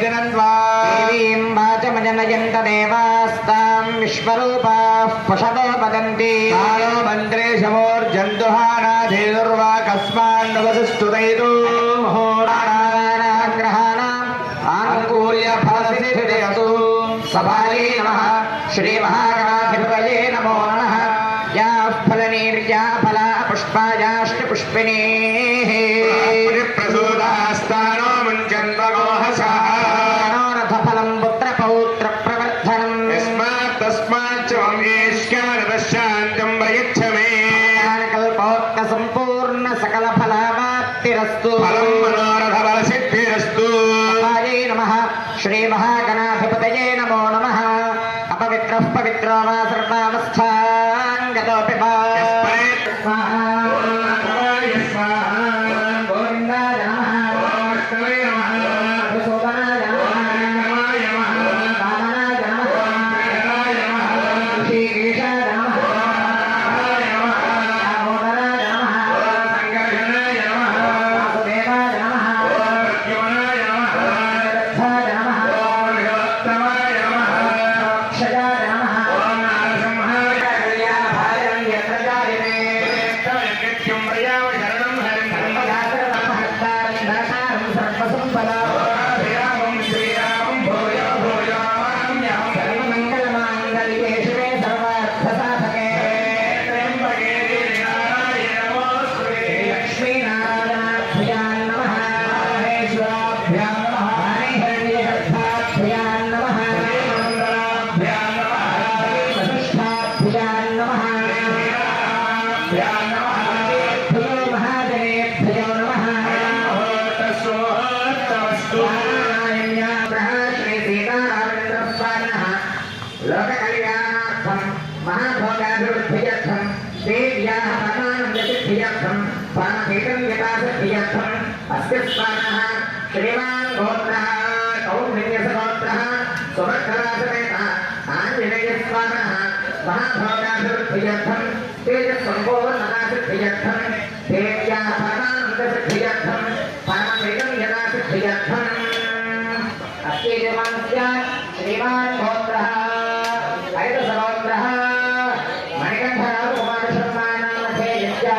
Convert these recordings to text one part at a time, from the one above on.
देवीं वाचमजनयन्त देवास्तां विश्वरूपाः पशवो वदन्ति कालो मन्त्रे शमोर्जन्तुहानाधेर्वा कस्मान्नवतिष्ठुतैतु मुहूर्तानाग्रहाणाम् आनुकूल्य फलसिद्धिरस्तु सभायै नमः श्रीमहागणाधिपतये नमो नमः याः फलनीर्या फला पुष्पायाश्च पुष्पिणीः प्रसूदास्तानो मुञ्चन्वगोहसः रथफलं पुत्रपौत्रप्रवर्धनम् यस्मात् तस्माच्च ममेष्यानदशान्तं प्रयच्छ मे कल्पोक्तसम्पूर्णसकलफलावाप्तिरस्तु फलं मनोरथफलसिद्धिरस्तु सभायै नमः श्रीमहागणाधिपतये नमो नमः अपवित्रः पवित्रो वा सर्वावस्थां गतोऽपि वा श्रीमान गोत्रः कौन्यसगोत्रः सुभद्रासमेतः आञ्जनेयस्वामिनः महाभोगाभिवृद्ध्यर्थं तेजस्सम्पूर्णनासिद्ध्यर्थं देव्याः परमानन्दसिद्ध्यर्थं परमवेदं यदासिद्ध्यर्थम् अस्यै देवास्य श्रीमान् गोत्रः ऐतसगोत्रः मणिकण्ठराव कुमारशर्माणामधेयस्य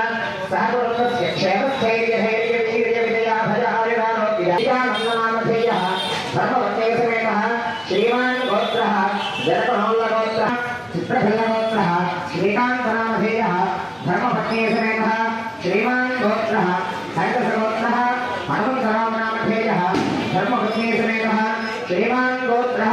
सह कुटुम्बस्य क्षेमस्थैर्यधैर्यविजयाभयायुरारोग्यनामधेयः ब्रह्मवते समेतः श्रीमान् गोत्रः जरपनोल्लगोत्रः चित्रभिल्लगोत्रः श्रीकान्तनामधेयः ब्रह्मपत्नी समेतः श्रीमान् गोत्रः हरितसगोत्रः हनुमन्तरामनामधेयः ब्रह्मपत्नी समेतः श्रीमान् गोत्रः